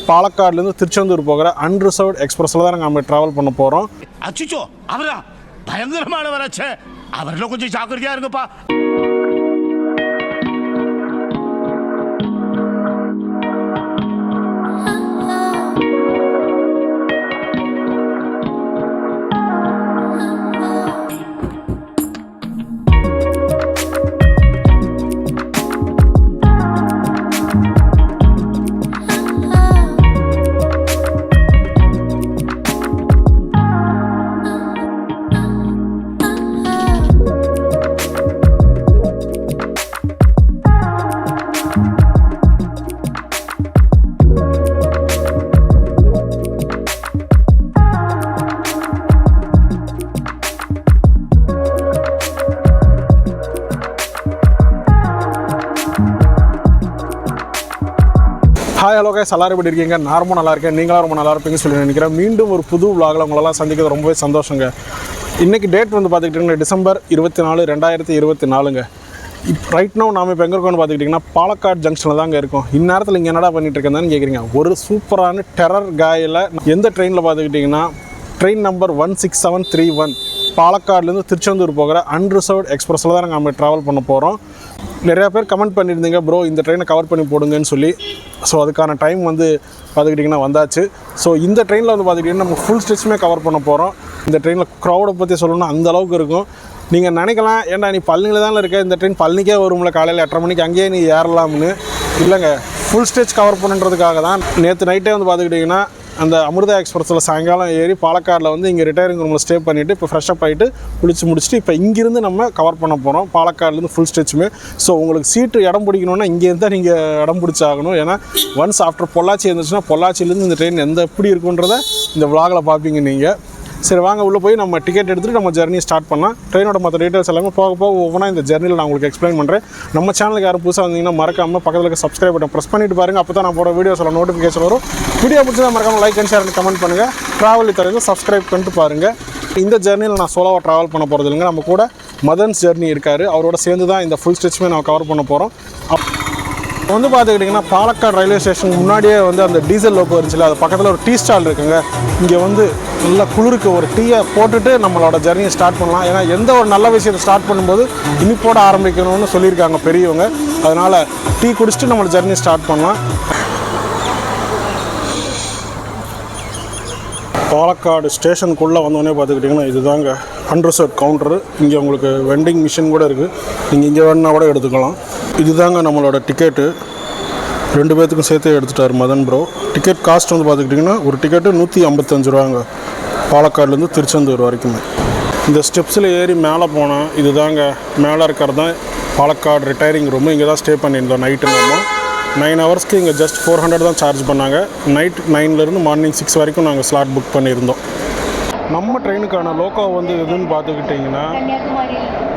பாலக்காடுலேருந்து திருச்செந்தூர் போகிற அன்ரிசர்வ்ட் எக்ஸ்பிரஸில் தான் நம்ம ட்ராவல் பண்ண போகிறோம். அச்சோ அவரா பயங்கரமானவராச்சே, அவரில் கொஞ்சம் ஜாக்கிரதையா இருங்கப்பா. ஹாய் ஹலோ கைஸ், எல்லாரும் எப்படி இருக்கீங்க? நான் ரொம்ப நல்லா இருக்கேன், நீங்களும் ரொம்ப நல்லா இருப்பீங்கன்னு சொல்லி நினைக்கிறேன். மீண்டும் ஒரு புது vlogல உங்களெல்லாம் சந்திக்கிறது ரொம்பவே சந்தோஷங்க. இன்றைக்கி டேட் வந்து பார்த்துக்கிட்டிங்கன்னா டிசம்பர் 24, 2024ங்க. ரைட் நோ நாம் இப்போ எங்கே இருக்கோம்னு பார்த்துக்கிட்டிங்கன்னா பாலக்காடு ஜங்ஷனில் தாங்க இருக்கோம். இந்நேரத்தில் இங்கே என்னடா பண்ணிகிட்டு இருக்கேன்னு கேட்குறீங்க. ஒரு சூப்பரான டெரர் காயில் எந்த ட்ரெயினில் பார்த்துக்கிட்டிங்கன்னா ட்ரெயின் நம்பர் 16731 பாலக்காடுலேருந்து திருச்செந்தூர் போகிற அன்ரிசர்வ்ட் எக்ஸ்பிரஸில் தான் நம்ம ட்ராவல் பண்ண போகிறோம். நிறையா பேர் கமெண்ட் பண்ணியிருந்தீங்க, ப்ரோ இந்த ட்ரெயினை கவர் பண்ணி போடுங்கன்னு சொல்லி. ஸோ அதுக்கான டைம் வந்து பார்த்துக்கிட்டிங்கன்னா வந்தாச்சு. ஸோ இந்த ட்ரெயினில் வந்து பார்த்துக்கிட்டிங்கன்னா நம்ம ஃபுல் ஸ்ட்ரெச்சுமே கவர் பண்ண போகிறோம். இந்த ட்ரெயினில் க்ரௌடை பற்றி சொல்லணும்னா அந்த அளவுக்கு இருக்கும். நீங்கள் நினைக்கலாம், ஏன்டா நீ பழனியில் தான் இருக்க, இந்த ட்ரெயின் பழனிக்கே வரும்ல காலையில் 8:30 மணிக்கு, அங்கேயே நீ ஏறலாம்னு. இல்லைங்க, ஃபுல் ஸ்ட்ரெச் கவர் பண்ணுறதுக்காக தான் நேற்று நைட்டே வந்து பார்த்துக்கிட்டிங்கன்னா அந்த அமிர்தா எக்ஸ்பிரஸில் சாயங்காலம் ஏறி பாலக்காடில் வந்து இங்கே ரிட்டையரிங் ரூமில் ஸ்டே பண்ணிவிட்டு இப்போ ஃப்ரெஷ்அப் ஆகிட்டு குளிச்சு முடிச்சுட்டு இப்போ இங்கேருந்து நம்ம கவர் பண்ண போகிறோம் பாலக்காடுலேருந்து ஃபுல் ஸ்ட்ரெச்சுமே. ஸோ உங்களுக்கு சீட்டு இடம் பிடிக்கணுன்னா இங்கேருந்து தான் நீங்கள் இடம் பிடிச்சாகணும். ஏன்னா ஒன்ஸ் ஆஃப்டர் பொள்ளாச்சி இருந்துச்சுன்னா பொள்ளாச்சியிலேருந்து இந்த ட்ரெயின் எப்படி இருக்குன்றதை இந்த vlogல பார்ப்பீங்க நீங்கள். சரி வாங்க உள்ளே போய் நம்ம டிக்கெட் எடுத்துகிட்டு நம்ம ஜர்னி ஸ்டார்ட் பண்ணலாம். ட்ரெயினோட மற்ற டீட்டெயில்ஸ் எல்லாமே போக போக ஒவ்வொன்றா இந்த ஜர்னியில் நான் உங்களுக்கு எக்ஸ்பிளைன் பண்ணுறேன். நம்ம சேனலுக்கு யாரும் புதுசாக வந்தீங்கன்னா மறக்காமல் பக்கத்தில் இருக்க சப்ஸ்கிரைப் பட்டன் ப்ரெஸ் பண்ணிட்டு பாருங்கள். அப்போ தான் நான் போகிற வீடியோஸில் நோட்டிஃபிகேஷன் வரும். வீடியோ பிடிச்சா மறக்காமல் like and share and comment பண்ணுங்கள். ட்ராவல் தரது சப்ஸ்கிரைப் பண்ணிட்டு பாருங்கள். இந்த ஜர்னியில் நான் சோலோவாக ட்ராவல் பண்ண போகிறது இல்லைங்க, நம்ம கூட மதன்ஸ் ஜர்னி இருக்கார். அவரோட சேர்ந்து தான் இந்த ஃபுல் ஸ்ட்ரெச்சுமே நம்ம கவர் பண்ண போகிறோம். வந்து பார்த்துக்கிட்டிங்கன்னா பாலக்காடு ரயில்வே ஸ்டேஷன் முன்னாடியே வந்து அந்த டீசல் லோக்கோ இருந்துச்சுல, அது பக்கத்தில் ஒரு டீ ஸ்டால் இருக்குங்க. இங்கே வந்து நல்லா குளிருக்கு ஒரு டீயை போட்டுட்டு நம்மளோட ஜர்னியை ஸ்டார்ட் பண்ணலாம். ஏன்னா எந்த ஒரு நல்ல விஷயத்தை ஸ்டார்ட் பண்ணும்போது இனிப்போட ஆரம்பிக்கணும்னு சொல்லியிருக்காங்க பெரியவங்க. அதனால் டீ குடிச்சிட்டு நம்மளோட ஜர்னி ஸ்டார்ட் பண்ணலாம். பாலக்காடு ஸ்டேஷனுக்குள்ளே வந்தோடனே பார்த்துக்கிட்டிங்கன்னா இதுதாங்க அன்ரிசர்வ்ட் கவுண்டரு. இங்கே உங்களுக்கு வெண்டிங் மிஷின் கூட இருக்குது, நீங்கள் இங்கே வேணுன்னா கூட எடுத்துக்கலாம். இதுதாங்க நம்மளோட டிக்கெட்டு. 2 பேர்த்துக்கும் சேர்த்தே எடுத்துட்டார் மதன் ப்ரோ. டிக்கெட் காஸ்ட் வந்து பார்த்துக்கிட்டிங்கன்னா ஒரு டிக்கெட்டு 155 ரூபாங்க பாலக்காடுலேருந்து திருச்செந்தூர் வரைக்குமே. இந்த ஸ்டெப்ஸில் ஏறி மேலே போனால் இதுதாங்க மேலே இருக்கிறது தான் பாலக்காடு ரிட்டையரிங் ரூமு. இங்கே தான் ஸ்டே பண்ணியிருந்தோம் நைட்டு. நம்ம 9 ஹவர்ஸ்க்கு இங்கே ஜஸ்ட் 400 தான் சார்ஜ் பண்ணாங்க. நைட் 9லேருந்து மார்னிங் 6 வரைக்கும் நாங்கள் ஸ்லாட் புக் பண்ணியிருந்தோம். நம்ம ட்ரெயினுக்கான லோக்கோ வந்து எதுன்னு பார்த்துக்கிட்டிங்கன்னா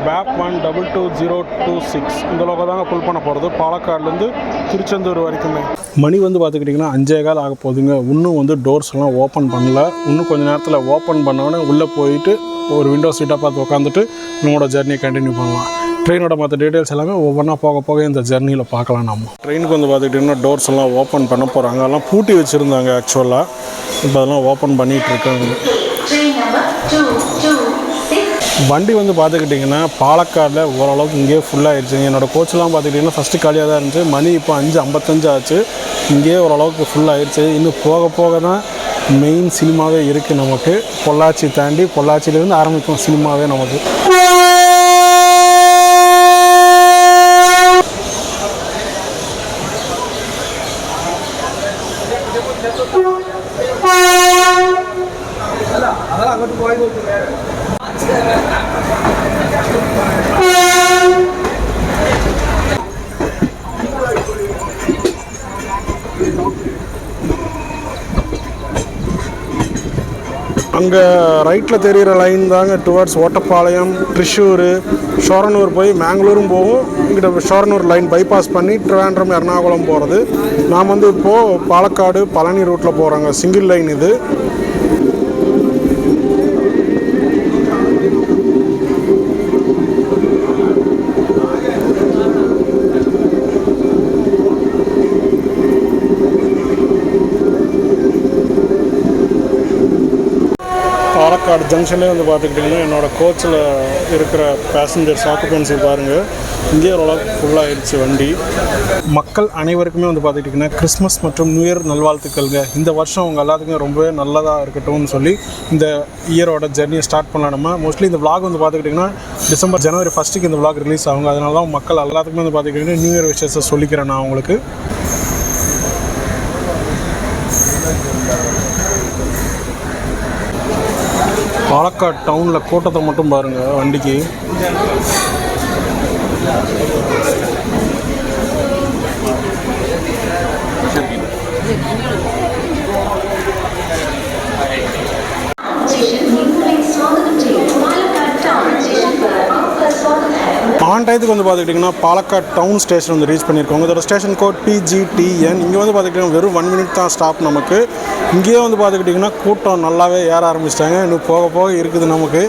BAP 1222026 இந்த லோக்கோ தாங்க புல் பண்ண போகிறது பாலக்காடுலேருந்து திருச்செந்தூர் வரைக்குமே. மணி வந்து பார்த்துக்கிட்டிங்கன்னா 5:15 ஆக போகுதுங்க. இன்னும் வந்து டோர்ஸ்லாம் ஓப்பன் பண்ணல. இன்னும் கொஞ்சம் நேரத்தில் ஓப்பன் பண்ணோன்னே உள்ளே போயிட்டு ஒரு விண்டோ சீட்டாக பார்த்து உட்காந்துட்டு நம்மளோட ஜர்னியை கண்டினியூ பண்ணலாம். ட்ரெயினோட மற்ற டீட்டெயில்ஸ் எல்லாமே ஒவ்வொன்றா போக போக இந்த ஜர்னியில் பார்க்கலாம். நம்ம ட்ரெயினுக்கு வந்து பார்த்துக்கிட்டிங்கன்னா டோர்ஸ் எல்லாம் ஓப்பன் பண்ண போகிறாங்க. அதெல்லாம் பூட்டி வச்சுருந்தாங்க ஆக்சுவலாக. இப்போ அதெல்லாம் ஓப்பன் பண்ணிகிட்டு இருக்காங்க. வண்டி வந்து பார்த்துக்கிட்டிங்கன்னா பாலக்காடில் ஓரளவுக்கு இங்கேயே ஃபுல்லாகிடுச்சு. என்னோடய கோச்செலாம் பார்த்துக்கிட்டிங்கன்னா ஃபஸ்ட்டு காலியாக தான் இருந்துச்சு. மணி இப்போ 5:55 ஆச்சு. இங்கேயே ஓரளவுக்கு ஃபுல்லாகிடுச்சு. இன்னும் போக போக தான் மெயின் சினிமாவே இருக்குது நமக்கு. பொள்ளாச்சி தாண்டி பொள்ளாச்சியிலேருந்து ஆரம்பிக்கும் சினிமாவே நமக்கு. அங்கே ரைட்டில் தெரிகிற லைன் தாங்க டுவர்ட்ஸ் ஓட்டப்பாளையம், ட்ரிஷூர், ஷோரனூர் போய் மேங்களூரும் போகும். இங்கிட்ட ஷோரனூர் லைன் பைபாஸ் பண்ணி ட்ரிவாண்ட்ரம், எர்ணாகுளம் போகிறது. நாம் வந்து இப்போது பாலக்காடு பழனி ரூட்டில் போகிறாங்க. சிங்கிள் லைன் இது. பாலக்காடு ஜங்ஷன்லேயே வந்து பார்த்துக்கிட்டிங்கன்னா என்னோடய கோச்சில் இருக்கிற பேசஞ்சர்ஸ் ஆக்குபென்சி பாருங்கள், இங்கேயே ஓரளவுக்கு ஃபுல்லாகிடுச்சு வண்டி. மக்கள் அனைவருக்குமே வந்து பார்த்துக்கிட்டிங்கன்னா கிறிஸ்மஸ் மற்றும் நியூ இயர் நல்வாழ்த்துக்கள்ங்க. இந்த வருஷம் அவங்க எல்லாத்துக்குமே ரொம்பவே நல்லதாக இருக்கட்டும்னு சொல்லி இந்த இயரோட ஜெர்னியை ஸ்டார்ட் பண்ணலாம். நம்ம மோஸ்ட்லி இந்த vlog வந்து பார்த்துக்கிட்டிங்கன்னா டிசம்பர் ஜனவரி 1 இந்த vlog ரிலீஸ் ஆகுங்க. அதனால தான் மக்கள் எல்லாத்துக்குமே வந்து பார்த்துக்கிட்டிங்கன்னா நியூ இயர் விஷயத்தை சொல்லிக்கிறேன் நான் உங்களுக்கு. பாலக்காடு டவுனில் கூட்டத்தை மட்டும் பாருங்கள் வண்டிக்கு. ஆன் டயத்துக்கு வந்து பார்த்துக்கிட்டிங்கன்னா பாலக்காடு டவுன் ஸ்டேஷன் வந்து ரீச் பண்ணியிருக்கோங்க. இதோட ஸ்டேஷன் கோட் PGTN. இங்கே வந்து பார்த்துக்கிட்டிங்கன்னா வெறும் 1 minute தான் ஸ்டாப் நமக்கு. இங்கேயே வந்து பார்த்துக்கிட்டிங்கன்னா கூட்டம் நல்லாவே ஏற ஆரம்பிச்சிட்டாங்க. இன்னும் போக போக இருக்குது நமக்கு.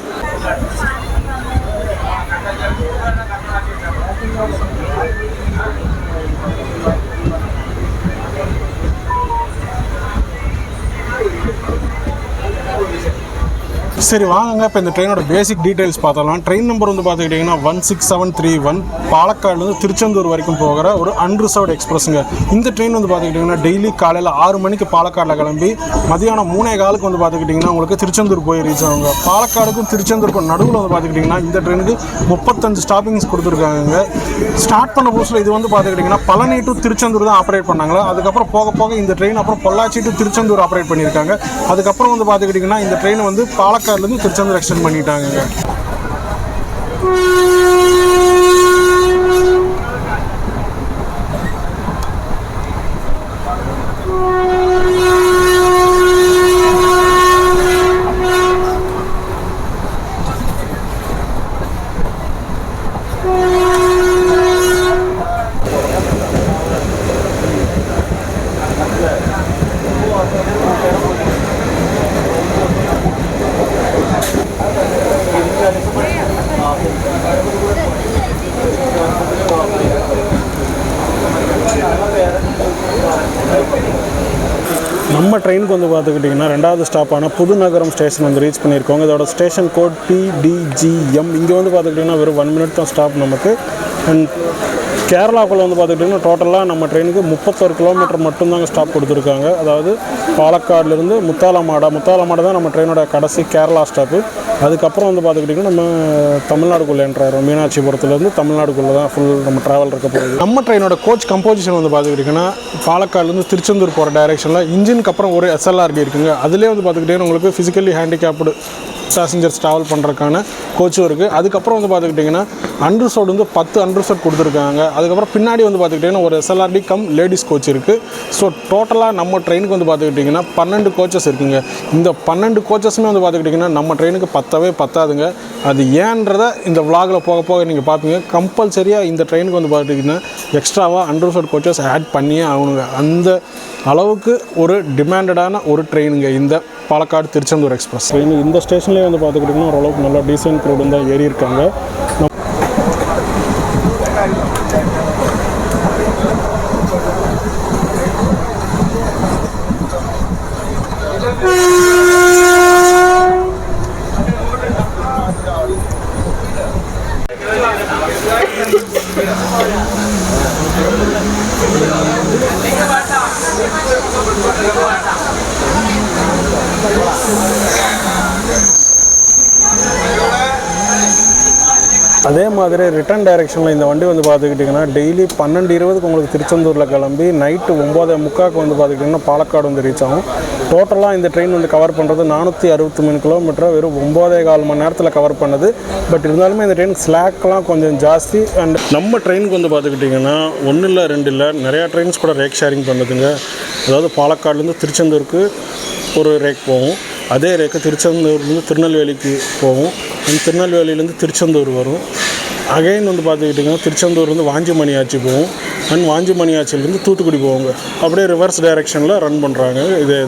சரி வாங்க, இப்போ இந்த ட்ரெயினோட பேசிக் டீட்டெயில்ஸ் பார்த்தலாம். ட்ரெயின் நம்பர் வந்து பார்த்துக்கிட்டிங்கன்னா 16731 பாலக்காடுலேருந்து திருச்செந்தூர் வரைக்கும் போகிற ஒரு அன்ரிசர்வ்டு எக்ஸ்பிரஸுங்க. இந்த ட்ரெயின் வந்து பார்த்துக்கிட்டிங்கன்னா டெய்லி காலையில் 6 மணிக்கு பாலக்காடில் கிளம்பி மதியானம் 3:15 வந்து பார்த்துக்கிட்டிங்கன்னா உங்களுக்கு திருச்செந்தூர் போய் ரீச் ஆகுங்க. பாலக்காடுக்கும் திருச்செந்தூருக்கும் நடுவில் வந்து பார்த்துக்கிட்டிங்கன்னா இந்த ட்ரெயினுக்கு 35 ஸ்டாப்பிங்ஸ் கொடுத்துருக்காங்க. ஸ்டார்ட் பண்ண புதுசில் இது வந்து பார்த்துக்கிட்டிங்கன்னா பழனி டு திருச்செந்தூர் தான் ஆப்ரேட் பண்ணாங்களா. அதுக்கப்புறம் போக போக இந்த ட்ரெயின் அப்புறம் பொள்ளாச்சி டு திருச்செந்தூர் ஆப்ரேட் பண்ணியிருக்காங்க. அதுக்கப்புறம் வந்து பார்த்துக்கிட்டிங்கன்னா இந்த ட்ரெயின் வந்து பாலக்காடுலேருந்து திருச்செந்தூர் எக்ஸ்டெண்ட் பண்ணிட்டாங்க. நம்ம ட்ரெயினுக்கு வந்து பார்த்துக்கிட்டிங்கன்னா 2வது ஸ்டாப்பான புதுநகரம் ஸ்டேஷன் வந்து ரீச் பண்ணியிருக்கோங்க. இதோட ஸ்டேஷன் கோட் PDGM. இங்கே வந்து பார்த்துக்கிட்டிங்கன்னா வெறும் 1 minute தான் ஸ்டாப் நமக்கு. அண்ட் கேரளாக்குள்ளே வந்து பார்த்துக்கிட்டிங்கன்னா டோட்டலாக நம்ம ட்ரெயினுக்கு 31 கிலோமீட்டர் மட்டும்தாங்க ஸ்டாப் கொடுத்துருக்காங்க. அதாவது பாலக்காடுலேருந்து முத்தாலமாடா தான் நம்ம ட்ரெயினோட கடைசி கேரளா ஸ்டாப்பு. அதுக்கப்புறம் வந்து பார்த்துக்கிட்டிங்கன்னா நம்ம தமிழ்நாடுக்குள்ளே என்ட்ராயிரும். மீனாட்சிபுரத்துலேருந்து தமிழ்நாடுக்குள்ளே தான் ஃபுல் நம்ம ட்ராவல் இருக்க போகுது. நம்ம ட்ரெயினோட கோச் கம்போசிஷன் வந்து பார்த்துக்கிட்டிங்கன்னா பாலக்காடுலேருந்து திருச்செந்தூர் போகிற டைரெக்ஷனில் இன்ஜினுக்கு அப்புறம் ஒரு SLRD இருக்குங்க. அதிலே வந்து பார்த்துக்கிட்டிங்கன்னா உங்களுக்கு ஃபிசிக்கலி ஹேண்டிகேப்டு பேசஞ்சர்ஸ் ட்ராவல் பண்ணுறதுக்கான கோச்சும் இருக்குது. அதுக்கப்புறம் வந்து பார்த்துக்கிட்டிங்கன்னா அன்ரிசர்வ்டு வந்து 10 அன்ரிசர்வ் கொடுத்துருக்காங்க. அதுக்கப்புறம் பின்னாடி வந்து பார்த்துக்கிட்டிங்கன்னா ஒரு SLRD கம் லேடிஸ் கோச் இருக்குது. ஸோ டோட்டலாக நம்ம ட்ரெயினுக்கு வந்து பார்த்துக்கிட்டிங்கன்னா 12 கோச்சஸ் இருக்குங்க. இந்த 12 கோச்சஸுமே வந்து பார்த்துக்கிட்டிங்கன்னா நம்ம ட்ரெயினுக்கு பத்தாதுங்க. அது ஏன்றதை இந்த vlogல போக போக நீங்கள் பார்ப்பீங்க. கம்பல்சரியாக இந்த ட்ரெயினுக்கு வந்து பார்த்துக்கிட்டிங்கன்னா எக்ஸ்ட்ராவாக அன்ரிசர்வ்டு கோச்சஸ் ஆட் பண்ணியே ஆகணுங்க. அந்த அளவுக்கு ஒரு டிமாண்டடான ஒரு ட்ரெயினுங்க இந்த பாலக்காடு திருச்செந்தூர் எக்ஸ்பிரஸ் ட்ரெயின். இந்த ஸ்டேஷன்லேயே வந்து பார்த்துக்கிட்டிங்கன்னா ஓரளவுக்கு நல்லா டீசென்ட் க்ரௌடு தான் ஏறி இருக்காங்க. அதே மாதிரி ரிட்டர்ன் டைரெக்ஷனில் இந்த வண்டி வந்து பார்த்துக்கிட்டிங்கன்னா டெய்லி 12:20 உங்களுக்கு திருச்செந்தூரில் கிளம்பி நைட்டு 9:45 வந்து பார்த்துக்கிட்டிங்கன்னா பாலக்காடு வந்து ரீச் ஆகும். டோட்டலாக இந்த ட்ரெயின் வந்து கவர் பண்ணுறது 463 கிலோமீட்டர் வெறும் 9.25 மணி நேரத்தில் கவர் பண்ணுது. பட் இருந்தாலுமே இந்த ட்ரெயின் ஸ்லாக்லாம் கொஞ்சம் ஜாஸ்தி. அண்ட் நம்ம ட்ரெயினுக்கு வந்து பார்த்துக்கிட்டிங்கன்னா 1 இல்லை 2 இல்லை நிறையா ட்ரெயின்ஸ் கூட ரேக் ஷேரிங் பண்ணுதுங்க. அதாவது பாலக்காடுலேருந்து திருச்செந்தூருக்கு ஒரு ரேக் போகும். அதே ரேக்கு திருச்செந்தூர்லேருந்து திருநெல்வேலிக்கு போகும். அந்த திருநெல்வேலியிலேருந்து திருச்செந்தூர் வரும். அகைன் வந்து பார்த்துக்கிட்டிங்கன்னா திருச்செந்தூர்லேருந்து வாஞ்சிமணியாச்சி போகும். அண்ட் வாஞ்சிமணியாச்சிலேருந்து தூத்துக்குடி போவாங்க. அப்படியே ரிவர்ஸ் டைரெக்ஷனில் ரன் பண்ணுறாங்க. இது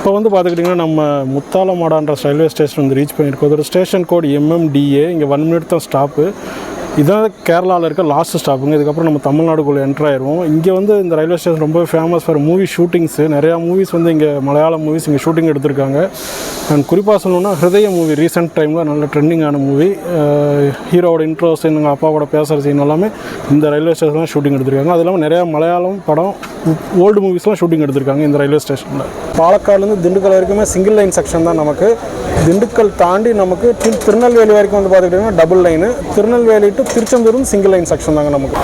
இப்போ வந்து பார்த்துக்கிட்டிங்கன்னா நம்ம முத்தாலமாடான்ற ரயில்வே ஸ்டேஷன் வந்து ரீச் பண்ணியிருக்கோம். அதோட ஸ்டேஷன் கோட் MMDA. இங்கே 1 minute தான் ஸ்டாப்பு. இதான் கேரளாவில் இருக்க லாஸ்ட் ஸ்டாப்புங்க. இதுக்கப்புறம் நம்ம தமிழ்நாடுக்குள்ளே என்ட்ரு ஆயிடுவோம். இங்கே வந்து இந்த ரயில்வே ஸ்டேஷன் ரொம்ப ஃபேமஸ் ஃபார் மூவி ஷூட்டிங்ஸு. நிறையா மூவிஸ் வந்து இங்கே மலையாளம் மூவிஸ் இங்கே ஷூட்டிங் எடுத்திருக்காங்க. அண்ட் குறிப்பாக சொல்லணுன்னா ஹிருதய மூவி ரீசெண்ட் டைமில் நல்ல ட்ரெண்டிங்கான மூவி. ஹீரோவோட இன்ட்ரோஸ் எங்கள் அப்பாவோட பேசுகிற சீன் எல்லாமே இந்த ரயில்வே ஸ்டேஷனில் ஷூட்டிங் எடுத்திருக்காங்க. அது இல்லாமல் நிறையா மலையாளம் படம் ஓல்டு மூவிஸ்லாம் ஷூட்டிங் எடுத்திருக்காங்க இந்த ரயில்வே ஸ்டேஷனில். பாலக்காடுலேருந்து திண்டுக்கல் வரைக்குமே சிங்கிள் லைன் செக்ஷன் தான் நமக்கு. திண்டுக்கல் தாண்டி நமக்கு திருநெல்வேலி வரைக்கும் வந்து பார்த்துக்கிட்டிங்கன்னா டபுள் லைனு. திருநெல்வேலி டு திருச்செந்தூரும் சிங்கிள் லைன் செக்ஷன் தாங்க நமக்கு.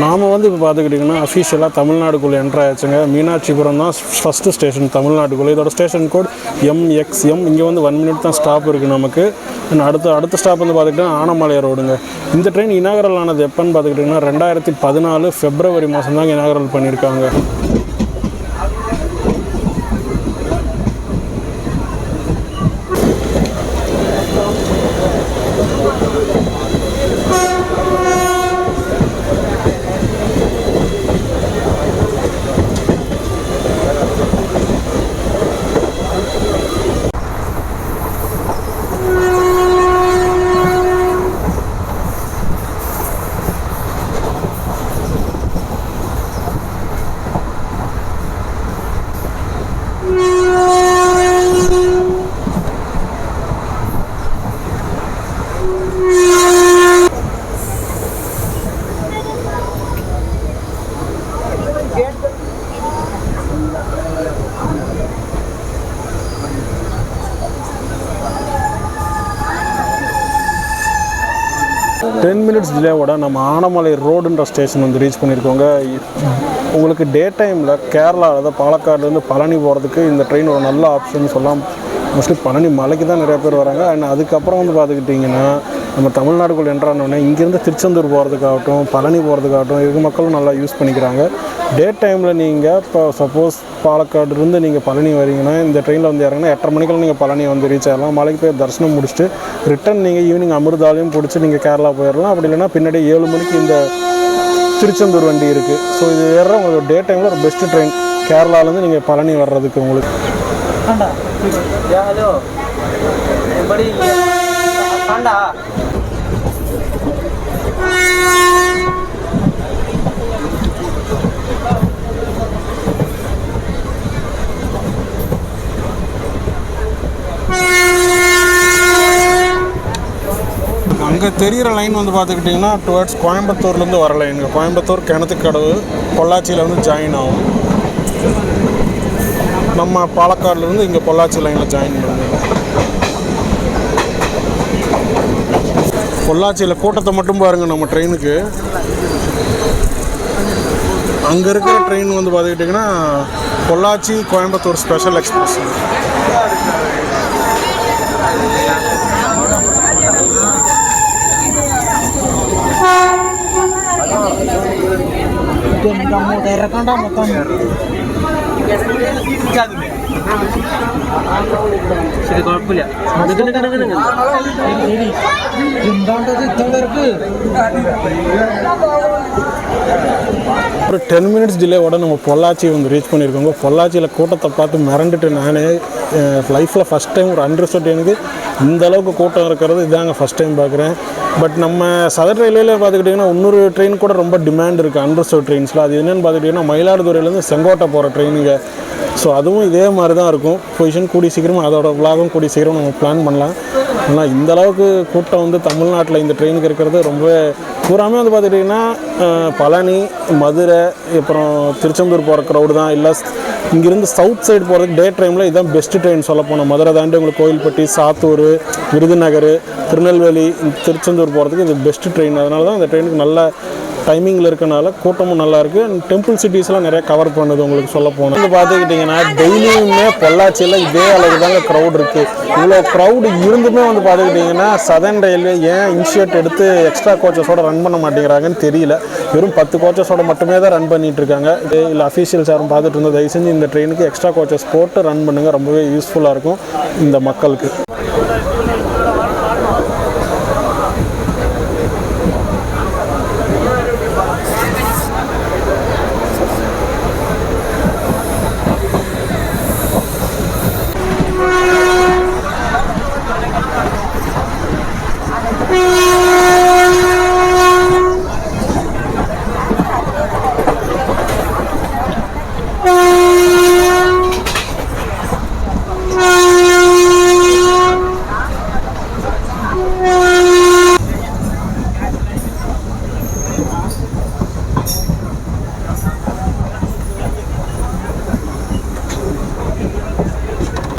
நாம் வந்து இப்போ பார்த்துக்கிட்டிங்கன்னா அஃபீஷியலாக தமிழ்நாடுக்குள்ளே என்ட்ரு ஆயிடுச்சுங்க. மீனாட்சிபுரம் தான் ஃபஸ்ட்டு ஸ்டேஷன் தமிழ்நாட்டுக்குள்ளே. இதோட ஸ்டேஷன் கோட் MXM. இங்கே வந்து 1 minute தான் ஸ்டாப் இருக்குது நமக்கு. அடுத்த ஸ்டாப் வந்து பார்த்துக்கிட்டிங்கன்னா ஆனமலை ரோடுங்க. இந்த ட்ரெயின் இனாகரல் ஆனது எப்போன்னு பார்த்துக்கிட்டிங்கன்னா 2014 February மாதம் தாங்க இனாகரல் பண்ணியிருக்காங்க. மினிட்ஸ் டிலேவோட நம்ம ஆனமலை ரோடுன்ற ஸ்டேஷன் வந்து ரீச் பண்ணியிருக்கோங்க. உங்களுக்கு டே டைமில் கேரளாவில் தான் பாலக்காடுலேருந்து பழனி போகிறதுக்கு இந்த ட்ரெயின் ஒரு நல்ல ஆப்ஷன் சொல்லலாம். மோஸ்ட்லி பழனி மலைக்கு தான் நிறையா பேர் வராங்க. அண்ட் அதுக்கப்புறம் வந்து பார்த்துக்கிட்டிங்கன்னா நம்ம தமிழ்நாடுக்குள்ளே என்ட்ரானோடனே இங்கேருந்து திருச்செந்தூர் போகிறதுக்காகட்டும் பழனி போகிறதுக்காகட்டும் இது மக்களும் நல்லா யூஸ் பண்ணிக்கிறாங்க. டே டைமில் நீங்கள் இப்போ சப்போஸ் பாலக்காடுலேருந்து நீங்கள் பழனி வரீங்கன்னா இந்த ட்ரெயினில் வந்து இறங்கினா 8:30 மணிக்கெல்லாம் நீங்கள் பழனி வந்து ரீச் ஆகலாம். மலைக்கு போய் தரிசனம் முடிச்சுட்டு ரிட்டன் நீங்கள் ஈவினிங் அமிர்தாலையும் பிடிச்சி நீங்கள் கேரளா போயிடலாம். அப்படி இல்லைன்னா பின்னாடி 7 மணிக்கு இந்த திருச்செந்தூர் வண்டி இருக்குது. ஸோ இது வேறு உங்களுக்கு டே டைமில் ஒரு பெஸ்ட்டு ட்ரெயின் கேரளாலேருந்து நீங்கள் பழனி வர்றதுக்கு உங்களுக்கு. அங்கே தெரிகிற லைன் வந்து பார்த்துக்கிட்டிங்கன்னா டுவர்ட்ஸ் கோயம்புத்தூர்லேருந்து வர லைனுங்க. கோயம்புத்தூர் கிணத்துக்கடவு பொள்ளாச்சியில் வந்து ஜாயின் ஆகும். நம்ம பாலக்காடுலேருந்து இங்கே பொள்ளாச்சி லைனில் ஜாயின் பண்ணுங்க. பொள்ளாச்சியில் கூட்டத்தை மட்டும் பாருங்கள் நம்ம ட்ரெயினுக்கு. அங்கே இருக்கிற ட்ரெயின் வந்து பார்த்துக்கிட்டிங்கன்னா பொள்ளாச்சி கோயம்புத்தூர் ஸ்பெஷல் எக்ஸ்பிரஸ். ஒரு 10 minutes டிலேவோட நம்ம பொள்ளாச்சி வந்து ரீச் பண்ணியிருக்கோங்க. பொள்ளாச்சியில் கூட்டத்தை பார்த்து மிரண்டுட்டு நானே லைஃப்பில் ஃபஸ்ட் டைம் ஒரு அண்டர்ஸ்டாண்ட் எனக்கு இந்த அளவுக்கு கூட்டம் இருக்கிறது இதாங்க ஃபஸ்ட் டைம் பார்க்குறேன். பட் நம்ம சதர் ரயில்வேல பார்த்துக்கிட்டிங்கன்னா இன்னொரு ட்ரெயின் கூட ரொம்ப டிமாண்ட் இருக்குது அண்டர்ஸ்டோர் ட்ரெயின்ஸில். அது என்னென்னு பார்த்துக்கிட்டிங்கன்னா மயிலாடுதுறையிலேருந்து செங்கோட்டை போகிற ட்ரெயினுங்க. ஸோ அதுவும் இதே மாதிரி தான் இருக்கும். பொசிஷன் கூடி சீக்கிரம் அதோட விலாகும் கூடி சீக்கிரம் நம்ம பிளான் பண்ணலாம். ஆனால் இந்தளவுக்கு கூட்டம் வந்து தமிழ்நாட்டில் இந்த ட்ரெயினுக்கு இருக்கிறது ரொம்ப பூராமே வந்து பார்த்துக்கிட்டிங்கன்னா பழனி மதுரை அப்புறம் திருச்செந்தூர் போகிற க்ரௌடு தான். இல்லை இங்கேருந்து சவுத் சைடு போகிறதுக்கு டே டைமில் இதுதான் பெஸ்ட்டு ட்ரெயின் சொல்ல போனோம். மதுரை தாண்டி உங்களுக்கு கோயில்பட்டி சாத்தூர் விருதுநகர் திருநெல்வேலி திருச்செந்தூர் போகிறதுக்கு இது பெஸ்ட்டு ட்ரெயின். அதனால தான் இந்த ட்ரெயினுக்கு நல்ல டைமிங்கில் இருக்கனால கூட்டமும் நல்லாயிருக்கு. டெம்பிள் சிட்டிஸ்லாம் நிறையா கவர் பண்ணுது. உங்களுக்கு சொல்ல போனால் வந்து பார்த்துக்கிட்டிங்கன்னா டெய்லியுமே பொள்ளாச்சியில் இதே அளவு தாங்க க்ரௌட் இருக்குது. இவ்வளோ க்ரௌடு இருந்துமே வந்து பார்த்துக்கிட்டிங்கன்னா சதர்ன் ரயில்வே ஏன் இனிஷியேட் எடுத்து எக்ஸ்ட்ரா கோச்சஸோடு ரன் பண்ண மாட்டேங்கிறாங்கன்னு தெரியல. வெறும் 10 கோச்சஸோட மட்டுமே தான் ரன் பண்ணிகிட்டு இருக்காங்க. இல்லை அஃபீஷியல்ஸ் யாரும் பார்த்துட்டு இருந்தால் தயவு செஞ்சு இந்த ட்ரெயினுக்கு எக்ஸ்ட்ரா கோச்சஸ் போட்டு ரன் பண்ணுங்கள். ரொம்பவே யூஸ்ஃபுல்லாக இருக்கும் இந்த மக்களுக்கு.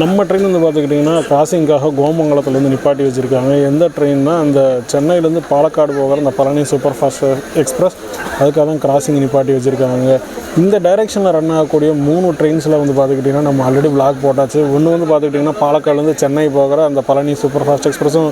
நம்ம ட்ரெயின் வந்து பார்த்துக்கிட்டிங்கன்னா கிராசிங்காக கோமங்கலத்துலேருந்து நிப்பாட்டி வச்சுருக்காங்க. எந்த ட்ரெயின்னா அந்த சென்னையிலேருந்து பாலக்காடு போகிற அந்த பழனி சூப்பர் ஃபாஸ்ட் எக்ஸ்பிரஸ், அதுக்காக தான் கிராசிங் நிப்பாட்டி வச்சுருக்காங்க. இந்த டைரெக்ஷனில் ரன் ஆகக்கூடிய 3 ட்ரெயின்ஸில் வந்து பார்த்துக்கிட்டிங்கன்னா நம்ம ஆல்ரெடி விளாக் போட்டாச்சு. ஒன்று வந்து பார்த்துக்கிட்டிங்கன்னா பாலக்காடுலேருந்து சென்னை போகிற அந்த பழனி சூப்பர் ஃபாஸ்ட் எக்ஸ்பிரஸும்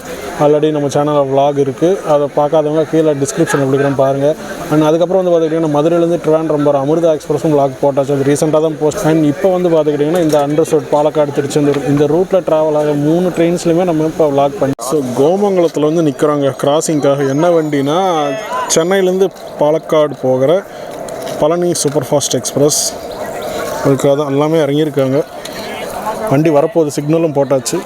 ஆல்ரெடி நம்ம சேனலில் விளாக் இருக்குது. அதை பார்க்காதவங்க கீழே டிஸ்கிரிப்ஷனில் கொடுக்குறேன் பாருங்கள். அண்ட் அதுக்கப்புறம் வந்து பார்த்துக்கிட்டிங்கன்னா மதுரையிலேருந்து ட்ரிவாண்ட்ரம் போகிற அமிர்தா எக்ஸ்பிரஸும் விளாக் போட்டாச்சு. அது ரீசெண்டாக தான் போஸ்ட். அண்ட் இப்போ வந்து பார்த்துக்கிட்டிங்கன்னா இந்த அண்டர்ஸ்டோட் பாலக்காடு திருச்செந்தூர் இந்த ரூட்டில் ட்ராவல் ஆக 3 ட்ரெயின்ஸ்லையுமே நம்ம இப்போ விளாக் பண்ணி. ஸோ கோமங்கலத்தில் வந்து நிற்கிறாங்க கிராசிங்காக. என்ன வண்டினா சென்னையிலேருந்து பாலக்காடு போகிற பழனி சூப்பர் ஃபாஸ்ட் எக்ஸ்பிரஸ், அதுக்காக தான் எல்லாமே இறங்கியிருக்காங்க. வண்டி வரப்போகுது, சிக்னலும் போட்டாச்சு.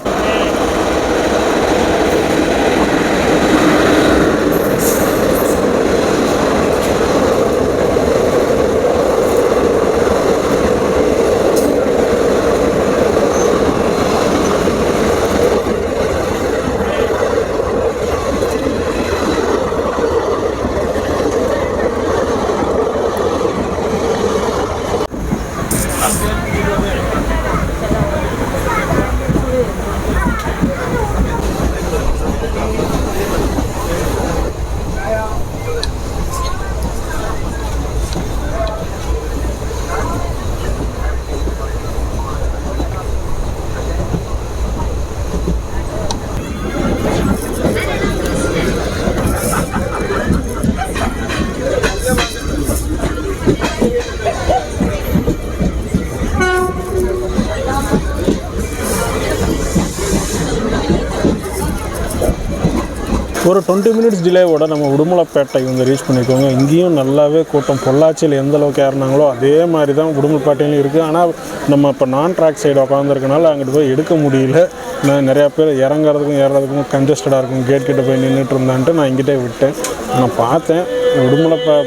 ஒரு 20 மினிட்ஸ் டிலேவோட நம்ம உடுமலைப்பேட்டை வந்து ரீச் பண்ணியிருக்கோங்க. இங்கேயும் நல்லாவே கூட்டம். பொள்ளாச்சியில் எந்த அளவுக்கு ஏறினாங்களோ அதே மாதிரி தான் உடுமலைப்பேட்டையிலும் இருக்குது. ஆனால் நம்ம இப்போ நான் ட்ராக் சைடு உட்காந்துருக்கனால அங்கிட்டு போய் எடுக்க முடியல. நான் நிறையா பேர் இறங்குறதுக்கும் ஏறுறதுக்கும் கன்ஜஸ்டடாக இருக்கும். கேட் கிட்ட போய் நின்றுட்டு இருந்தான்ட்டு நான் இங்கிட்டே விட்டேன். நான் பார்த்தேன்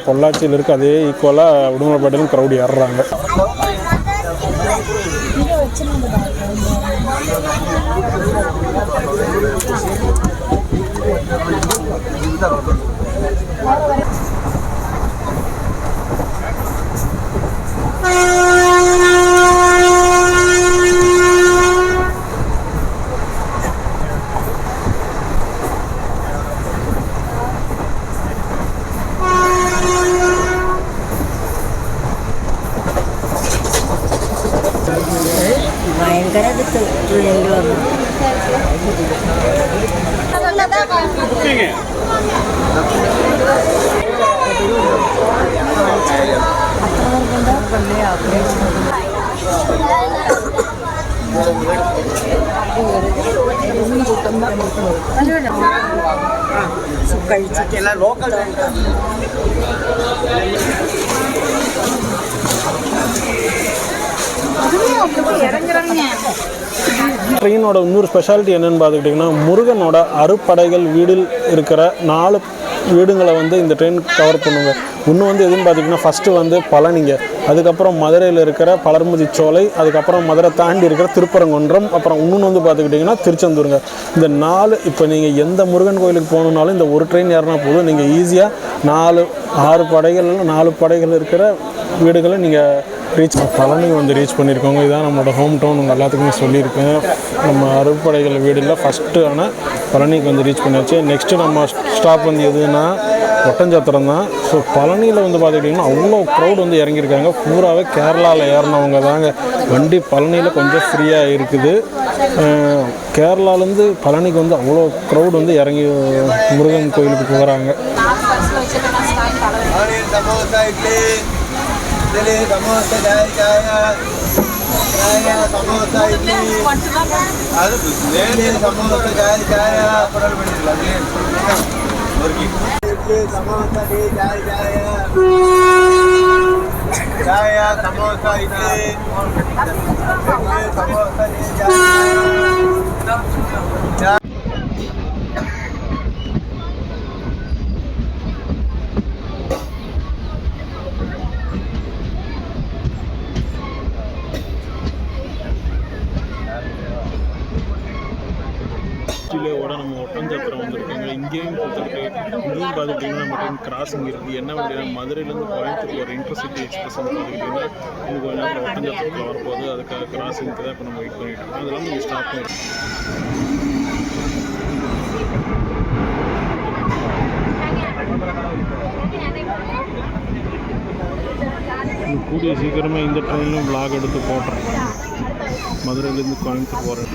பொள்ளாச்சியில் இருக்க அதே ஈக்குவலாக உடுமலைப்பேட்டையிலும் க்ரௌட் ஏறுறாங்க. ட்ரெயினோட இன்னொரு ஸ்பெஷாலிட்டி என்னென்னு பார்த்துக்கிட்டிங்கன்னா முருகனோட அறுப்படைகள் வீடில் இருக்கிற 4 வீடுங்களை வந்து இந்த ட்ரெயின் கவர் பண்ணுங்க. இன்னும் வந்து எதுன்னு பார்த்திங்கன்னா ஃபஸ்ட்டு வந்து பழனிங்க, அதுக்கப்புறம் மதுரையில் இருக்கிற பலர்முதி சோலை, அதுக்கப்புறம் மதுரை தாண்டி இருக்கிற திருப்பரங்குன்றம், அப்புறம் இன்னொன்று வந்து பார்த்துக்கிட்டிங்கன்னா திருச்செந்தூருங்க. இந்த 4 இப்போ நீங்கள் எந்த முருகன் கோயிலுக்கு போகணுன்னாலும் இந்த ஒரு ட்ரெயின் ஏறினா போதும். நீங்கள் ஈஸியாக 4 படைகள் இருக்கிற வீடுகளை நீங்கள் பழனி வந்து ரீச் பண்ணியிருக்கோங்க. இதுதான் நம்மளோட ஹோம் டவுன். உங்கள் எல்லாத்துக்குமே சொல்லியிருக்கேன். நம்ம அறுப்படைகள் வீடில் ஃபஸ்ட்டு ஆனால் பழனிக்கு வந்து ரீச் பண்ணியாச்சு. நெக்ஸ்ட்டு நம்ம ஸ்டாப் வந்து எதுனா ஒட்டஞ்சத்திரம் தான். ஸோ பழனியில் வந்து பார்த்துக்கிட்டிங்கன்னா அவ்வளோ க்ரௌட் வந்து இறங்கியிருக்காங்க. பூராவே கேரளாவில் ஏறினவங்க தாங்க. வண்டி பழனியில் கொஞ்சம் ஃப்ரீயாக இருக்குது. கேரளாலேருந்து பழனிக்கு வந்து அவ்வளோ க்ரௌட் வந்து இறங்கி முருகன் கோயிலுக்கு போகிறாங்க. நம்ம ஒட்டஞ்சத்திரம் வந்திருக்காங்க. இங்கேயும் பார்த்துக்கிட்டிங்கன்னா நம்ம ட்ரெயின் கிராசிங் இருக்குது. என்ன அப்படின்னா மதுரையிலேருந்து கோயம்புத்தூர் ஒரு இன்டர்சிட்டி எக்ஸ்பிரஸ் பார்த்துக்கிட்டிங்கன்னா இன்னும் கொஞ்சம் நேரம் ஒட்டஞ்சத்திரத்தில் வரப்போகுது. அதுக்காக கிராசிங்க்கு தான் இப்போ நம்ம வெயிட் பண்ணிட்டு இருக்கோம். அதெல்லாம் நீங்கள் ஸ்டாப் பண்ணிடுறோம். கூடிய சீக்கிரமாக இந்த ட்ரெயினும் விளாக் எடுத்து போட்டுறேன். மதுரையிலேருந்து கோயம்புத்தூர் போகிறேன்.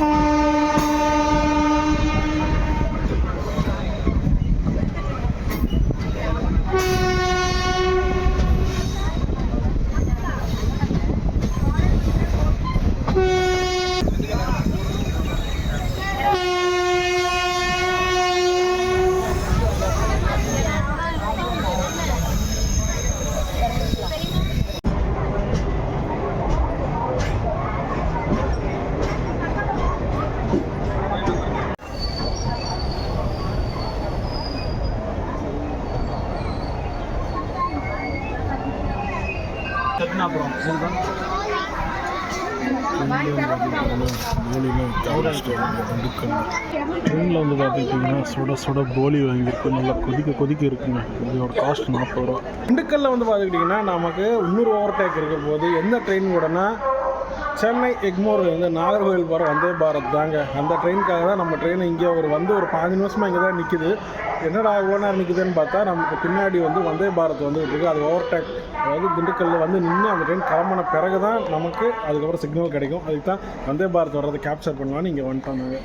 ட்ரெயினில் வந்து பார்த்துக்கிட்டிங்கன்னா சுட சுட போலி வாங்கியிருக்கு. நல்லா கொதிக்க இருக்குங்க. இதோட காஸ்ட் 40 ரூபா. திண்டுக்கல்லில் வந்து பார்த்துக்கிட்டிங்கன்னா நமக்கு இன்னொரு ஓவர்டேக் இருக்க போது எந்த ட்ரெயின் கூடனா சென்னை எக்மோர் வந்து நாகர்கோவில் போகிற வந்தே பாரத் தாங்க. அந்த ட்ரெயினுக்காக தான் நம்ம ட்ரெயின் இங்கே ஒரு 15 நிமிஷமாக இங்கே தான் நிற்கிது. என்னடா இவ்வளோ நேரம் நிற்குதுன்னு பார்த்தா நமக்கு பின்னாடி வந்து வந்தே பாரத் வந்துட்டு இருக்குது. அது ஓவர்டேக், அதாவது திண்டுக்கல்லில் வந்து நின்று அந்த ட்ரெயின் கிளம்பின பிறகு தான் நமக்கு அதுக்கப்புறம் சிக்னல் கிடைக்கும். அதுக்கு தான் வந்தே பாரத் வர்றதை கேப்சர் பண்ணலான்னு இங்கே வந்துட்டாங்க.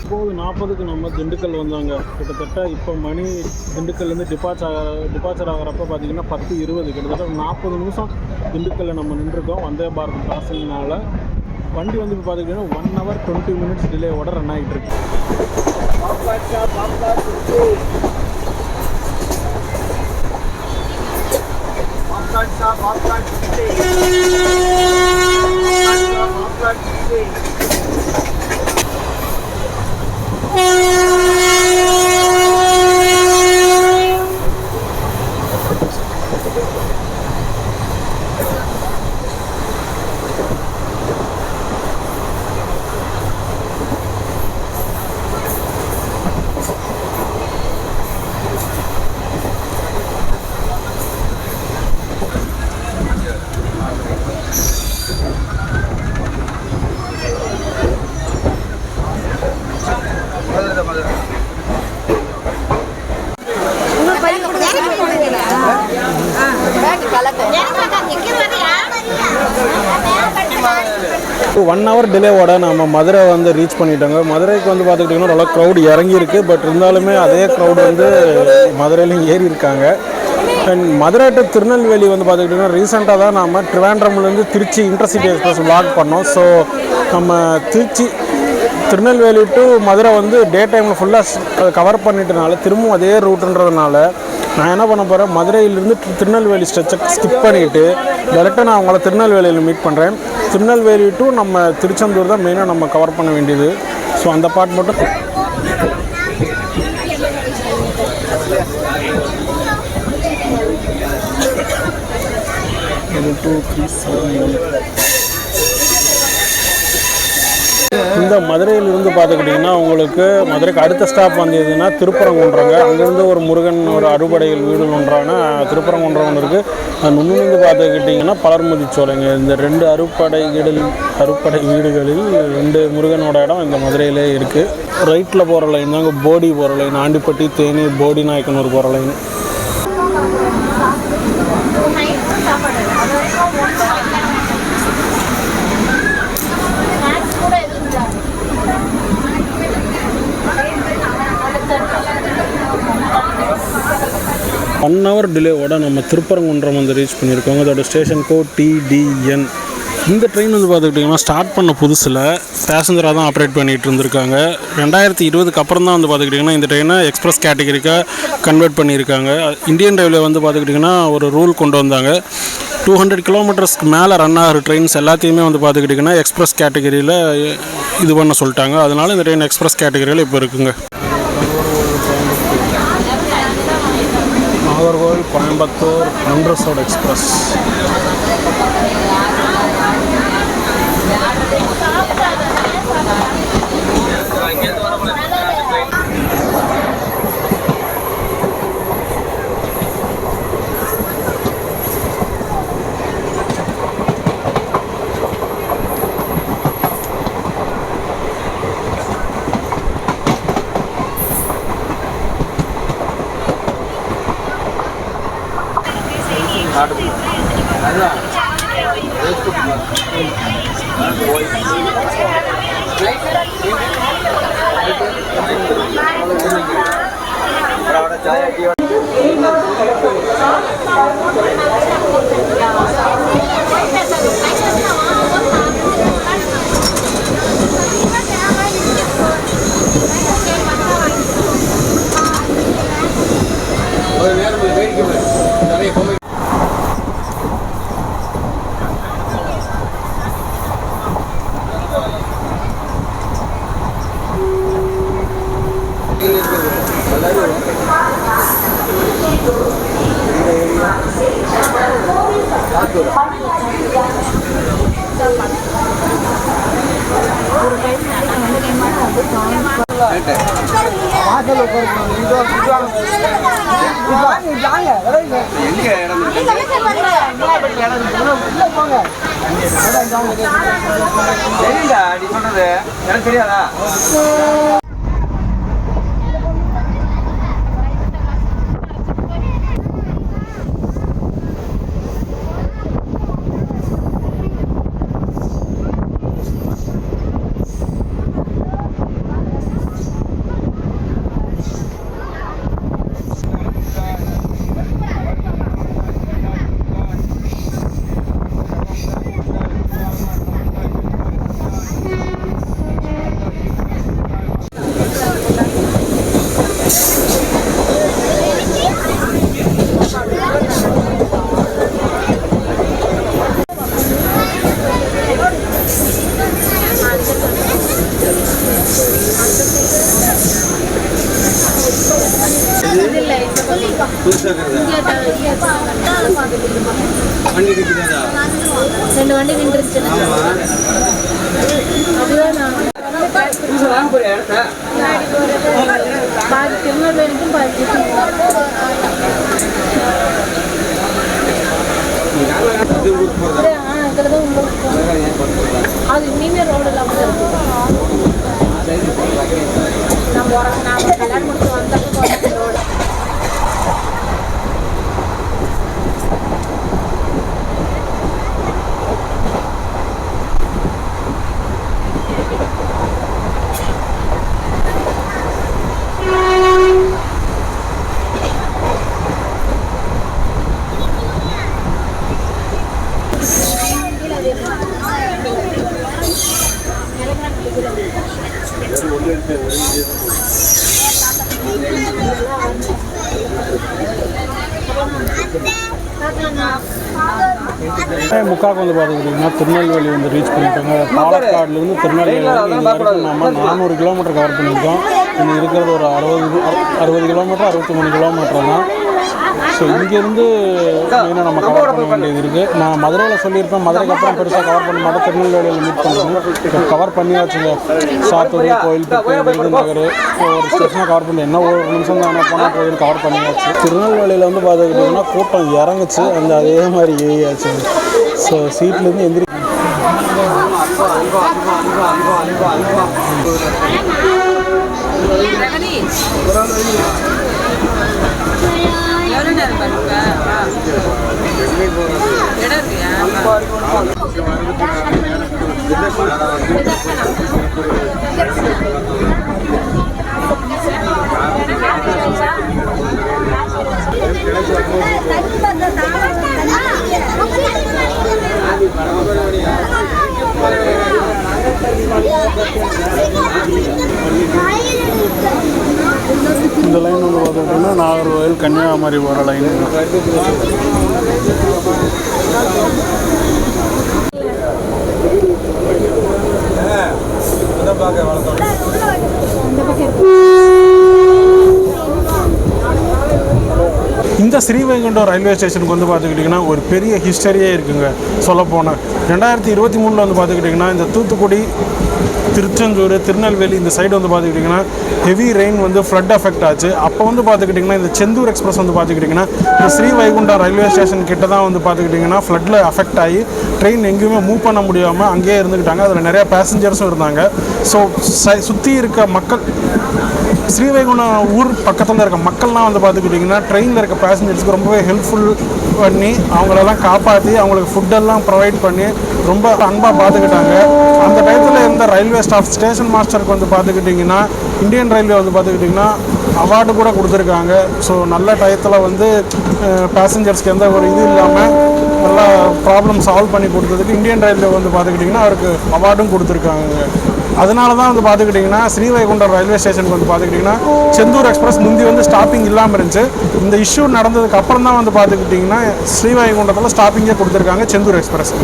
இப்போது 40க்கு நம்ம திண்டுக்கல் வந்தாங்க. கிட்டத்தட்ட இப்போ மணி திண்டுக்கல்லேருந்து டிபார்ச்சர் ஆகிறப்ப பார்த்திங்கன்னா 10:20. கிட்டத்தட்ட 40 நிமிஷம் திண்டுக்கல்லில் நம்ம நின்றுருக்கோம். வந்தே பாரத் கிராசிங்னால வண்டி வந்து இப்போ பார்த்திங்கன்னா 1 hour 20 minutes டிலேவோட ரன் ஆகிட்டு இருக்கு. ஒன் ஹவர் டிலேவோட நம்ம மதுரை வந்து ரீச் பண்ணிட்டோங்க. மதுரைக்கு வந்து பார்த்துக்கிட்டிங்கன்னா நல்லா க்ரௌட் இறங்கியிருக்கு. பட் இருந்தாலுமே அதே க்ரௌடு வந்து மதுரையிலையும் ஏறி இருக்காங்க. அண்ட் மதுரை டு திருநெல்வேலி வந்து பார்த்துக்கிட்டிங்கன்னா ரீசெண்டாக தான் நம்ம ட்ரிவாண்ட்ரம்லேருந்து திருச்சி இன்டர்சிட்டி எக்ஸ்பிரஸ் vlog பண்ணோம். ஸோ நம்ம திருநெல்வேலி டு மதுரை வந்து டே டைமில் ஃபுல்லாக கவர் பண்ணிட்டனால திரும்பவும் அதே ரூட்டுன்றதுனால நான் என்ன பண்ண போகிறேன், மதுரையிலேருந்து திருநெல்வேலி ஸ்ட்ரெச்சை ஸ்கிப் பண்ணிவிட்டு டேரெக்டாக நான் அவங்கள திருநெல்வேலியில் மீட் பண்ணுறேன். திருநெல்வேலி டு நம்ம திருச்செந்தூர் தான் மெயினாக நம்ம கவர் பண்ண வேண்டியது. ஸோ அந்த பார்ட் மட்டும் 2, 3, 7, 1. இந்த மதுரையிலிருந்து பார்த்துக்கிட்டிங்கன்னா உங்களுக்கு மதுரைக்கு அடுத்த ஸ்டாப் வந்து எதுன்னா திருப்பரங்குன்றங்க. அங்கேருந்து ஒரு முருகன் ஒரு அறுபடையில் வீடு ஒன்றான திருப்பரங்குன்றம் ஒன்று இருக்குது. முன்னிருந்து பார்த்துக்கிட்டிங்கன்னா பலர்முதிச்சோலைங்க. இந்த 2 அறுபடை வீடுகளில் 2 முருகனோட இடம் இந்த மதுரையிலே இருக்குது. ரைட்டில் போகிற லைன் தாங்க போடி போகிற லைன். ஆண்டிப்பட்டி தேனி போடி நாயக்கனூர் போகிற லைன். ஒன் ஹவர் டிலேவோட நம்ம திருப்பரங்குன்றம் வந்து ரீச் பண்ணியிருக்கோங்க. அதோட ஸ்டேஷன் கோட் TDN. இந்த ட்ரெயின் வந்து பார்த்துக்கிட்டிங்கன்னா ஸ்டார்ட் பண்ண புதுசில் பேசஞ்சராக தான் ஆப்ரேட் பண்ணிகிட்டு இருந்திருக்காங்க. 2020க்கு அப்புறம் தான் வந்து பார்த்துக்கிட்டிங்கன்னா இந்த ட்ரெயினை எக்ஸ்பிரஸ் கேட்டகரிக்காக கன்வெர்ட் பண்ணியிருக்காங்க. இந்தியன் ரயில்வே வந்து பார்த்துக்கிட்டிங்கன்னா ஒரு ரூல் கொண்டு வந்தாங்க. 200 கிலோமீட்டர்ஸ்க்கு மேலே ரன் ஆகிற ட்ரெயின்ஸ் எல்லாத்தையுமே வந்து பார்த்துக்கிட்டிங்கன்னா எக்ஸ்பிரஸ் கேட்டகரியில் இது பண்ண சொல்லிட்டாங்க. அதனால் இந்த ட்ரெயின் எக்ஸ்பிரஸ் கேட்டகரியில் இப்போ இருக்குங்க. நாகர்கோவில் கோயம்புத்தூர் அண்டர்சோட் எக்ஸ்பிரஸ். ரெண்டு வண்டி நின்றுச்சு. பாதி திருநெல்வேலிக்கும் பாதி அது இனிமே ரோடு இல்லாமல் இருக்கு. நம்ம கல்யாணம் முடிச்சு வந்தாலும் ரோடு முக்காக்கு வந்து பார்த்துக்கிட்டிங்கன்னா திருநெல்வேலி வந்து ரீச் பண்ணிட்டோங்க. பாலக்காடுலேருந்து திருநெல்வேலி நம்ம 400 கிலோமீட்டர் கவர் பண்ணியிருக்கோம். இன்னும் இருக்கிறது ஒரு 60 கிலோமீட்டர் 63 கிலோமீட்டர் தான். ஸோ இங்கேருந்து மெயினாக நம்ம கவர் பண்ண வேண்டியது இருக்குது. நான் மதுரையில் சொல்லியிருப்பேன், மதுரைக்கு அப்புறம் பெருசாக கவர் பண்ண மாட்டேன், திருநெல்வேலியில் மீட் பண்ணுறோம். இப்போ கவர் பண்ணியாச்சுங்க. சாத்தூர், கோயில்பட்டி, விருதுநகர் ஒரு ஸ்டேஷனாக கவர் பண்ணி என்ன ஒரு நிமிஷம் தான் போனால் போயின்னு கவர் பண்ணியாச்சு. திருநெல்வேலியில் வந்து பார்த்துக்கிட்டிங்கன்னா கூட்டம் இறங்குச்சு, அந்த அதே மாதிரி ஏறியாச்சு. ஸோ சீட்லேருந்து எந்திரி இந்த லைன் வந்து பார்த்துக்கிட்டிங்கன்னா நாகர்கோவில் கன்னியாகுமரி போகிற லைன். இந்த ஸ்ரீவைகுண்டம் ரயில்வே ஸ்டேஷனுக்கு வந்து பார்த்துக்கிட்டிங்கன்னா ஒரு பெரிய ஹிஸ்டரியே இருக்குங்க. சொல்லப்போனால் 2023 வந்து பார்த்துக்கிட்டிங்கன்னா இந்த தூத்துக்குடி, திருச்செந்தூர், திருநெல்வேலி இந்த சைடு வந்து பார்த்துக்கிட்டிங்கன்னா ஹெவி ரெயின் வந்து ஃப்ளட் அஃபெக்ட் ஆச்சு. அப்போ வந்து பார்த்துக்கிட்டிங்கன்னா இந்த செந்தூர் எக்ஸ்பிரஸ் வந்து பார்த்துக்கிட்டிங்கன்னா இந்த ஸ்ரீவைகுண்டம் ரயில்வே ஸ்டேஷன் கிட்ட தான் வந்து பார்த்துக்கிட்டிங்கன்னா ஃப்ளட்டில் அஃபெக்ட் ஆகி ட்ரெயின் எங்கேயுமே மூவ் பண்ண முடியாமல் அங்கேயே இருந்துக்கிட்டாங்க. அதில் நிறையா பேசஞ்சர்ஸும் இருந்தாங்க. ஸோ சுற்றி இருக்க மக்கள், ஸ்ரீவைகுண்டம் ஊர் பக்கத்தில் இருக்க மக்கள்லாம் வந்து பார்த்துக்கிட்டிங்கன்னா ட்ரெயினில் இருக்க பேசஞ்சர்ஸ்க்கு ரொம்பவே ஹெல்ப்ஃபுல் பண்ணி அவங்களெல்லாம் காப்பாற்றி அவங்களுக்கு ஃபுட்டெல்லாம் ப்ரொவைட் பண்ணி ரொம்ப அன்பாக பார்த்துக்கிட்டாங்க. அந்த டயத்தில் இருந்த ரயில்வே ஸ்டாஃப், ஸ்டேஷன் மாஸ்டருக்கு வந்து பார்த்துக்கிட்டிங்கன்னா இந்தியன் ரயில்வே வந்து பார்த்துக்கிட்டிங்கன்னா அவார்டு கூட கொடுத்துருக்காங்க. ஸோ நல்ல டயத்தில் வந்து பேசஞ்சர்ஸ்க்கு எந்த ஒரு இது இல்லாமல் நல்லா ப்ராப்ளம் சால்வ் பண்ணி கொடுத்ததுக்கு இந்தியன் ரயில்வே வந்து பார்த்துக்கிட்டிங்கன்னா அவருக்கு அவார்டும் கொடுத்துருக்காங்க. அதனால தான் வந்து பார்த்துக்கிட்டிங்கன்னா ஸ்ரீவைகுண்டம் ரயில்வே ஸ்டேஷனுக்கு வந்து பார்த்துக்கிட்டிங்கன்னா செந்தூர் எக்ஸ்பிரஸ் முந்தி வந்து ஸ்டாப்பிங் இல்லாமல் இருந்துச்சு. இந்த இஷ்யூ நடந்ததுக்கு அப்புறம் தான் வந்து பார்த்துக்கிட்டிங்கன்னா ஸ்ரீவைகுண்டத்தில் ஸ்டாப்பிங்கே கொடுத்துருக்காங்க செந்தூர் எக்ஸ்பிரஸ்.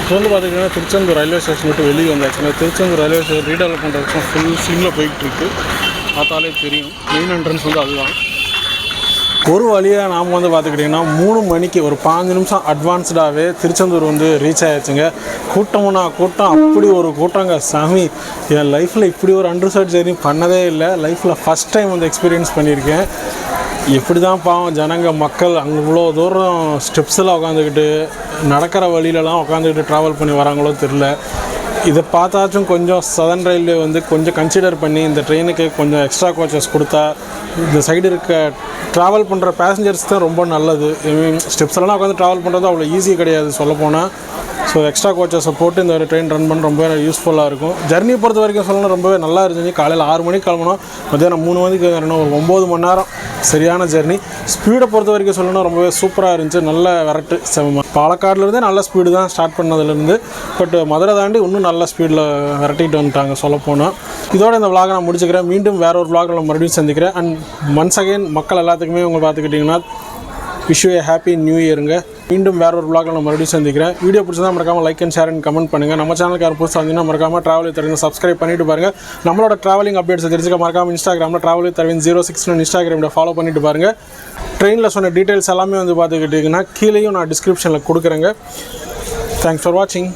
இப்போ வந்து பார்த்திங்கன்னா திருச்செந்தூர் ரயில்வே ஸ்டேஷன் விட்டு வெளியே வந்தாச்சுன்னா திருச்செந்தூர் ரயில்வே ஸ்டேஷன் ரீடெவலப் பண்ணுறதுக்கும் ஃபுல் ஸ்விங்கில் போய்கிட்டுருக்கு. பார்த்தாலே தெரியும். மெயின் என்ட்ரன்ஸ் வந்து அதுதான். ஒரு வழியாக நாம் வந்து பார்த்துக்கிட்டிங்கன்னா 3 மணிக்கு ஒரு 5 நிமிஷம் அட்வான்ஸ்டாகவே திருச்செந்தூர் வந்து ரீச் ஆகிடுச்சுங்க. கூட்டமுன்னா கூட்டம், அப்படி ஒரு கூட்டங்க சாமி. என் லைஃப்பில் இப்படி ஒரு அண்டர்சர்ட் ஜெர்னி பண்ணதே இல்லை. லைஃப்பில் ஃபஸ்ட் டைம் வந்து எக்ஸ்பீரியன்ஸ் பண்ணியிருக்கேன். எப்படி தான் பாவம் ஜனங்க, மக்கள் அங்கே இவ்வளோ தூரம் ஸ்டெப்ஸில் உட்காந்துக்கிட்டு நடக்கிற வழியிலலாம் உட்காந்துக்கிட்டு ட்ராவல் பண்ணி வராங்களோ தெரில. இதை பார்த்தாச்சும் கொஞ்சம் சதர்ன் ரயில்வே வந்து கொஞ்சம் கன்சிடர் பண்ணி இந்த ட்ரெயினுக்கு கொஞ்சம் எக்ஸ்ட்ரா கோச்சஸ் கொடுத்தா இந்த சைடு இருக்க ட்ராவல் பண்ணுற பேசஞ்சர்ஸ் தான் ரொம்ப நல்லது. ஸ்டெப்ஸ்லாம் உட்காந்து ட்ராவல் பண்ணுறது அவ்வளோ ஈஸி கிடையாது சொல்லப்போனால். ஸோ எக்ஸ்ட்ரா கோச்சஸை போட்டு இந்த ட்ரெயின் ரன் பண்ண ரொம்ப யூஸ்ஃபுல்லாக இருக்கும். ஜர்னி பொறுத்த வரைக்கும் சொல்லணும் ரொம்பவே நல்லா இருந்துச்சு. காலையில் 6 மணிக்கு கிளம்பணும், மத்தியானம் 3 மணிக்கு வரணும், ஒரு 9 மணி நேரம் சரியான ஜர்னி. ஸ்பீடை பொறுத்த வரைக்கும் சொல்லணும் ரொம்பவே சூப்பராக இருந்துச்சு. நல்ல விரட்டு பாலக்காடுலேருந்தே நல்ல ஸ்பீடு தான் ஸ்டார்ட் பண்ணதுலேருந்து. பட் மதுரை தாண்டி இன்னும் நல்ல ஸ்பீடில் விரட்டிட்டு வந்துட்டாங்க சொல்லப்போனால். இதோட இந்த விளாகை நான் முடிச்சுக்கிறேன். மீண்டும் வேற ஒரு விளாகில் மறுபடியும் சந்திக்கிறேன். அண்ட் ஒன்ஸ் அகெயின் மக்கள் எல்லாத்துக்குமே உங்களை பார்த்துக்கிட்டிங்கன்னா wish you a happy new இயருங்க. மீண்டும் வேற ஒரு vlogல நான் மறுபடியும் சந்திக்கிறேன். வீடியோ பிடிச்சதா மறக்காம like and share and comment பண்ணுங்க. நம்ம சேனலுக்கு யாரும் புதுசாக வந்தீங்கன்னா மறக்காம டிராவல் வித் அரவிந்த் சப்ஸ்கிரைப் பண்ணிட்டு பாருங்க. நம்மளோட டிராவலிங் அப்டேட்ஸ் தெரிஞ்சுக்க மறக்காம இன்ஸ்டாகிராமில் டிராவல் வித் அரவிந்த் 069 இன்ஸ்டாகிராமில் ஃபாலோ பண்ணிட்டு பாருங்க. ட்ரெயினில் சொன்ன டீட்டெயில்ஸ் எல்லாமே வந்து பார்த்துக்கிட்டிங்கன்னா கீழேயும் நான் டிஸ்கிரிப்ஷனில் கொடுக்குறேங்க. தேங்க்ஸ் ஃபார் வாட்சிங்.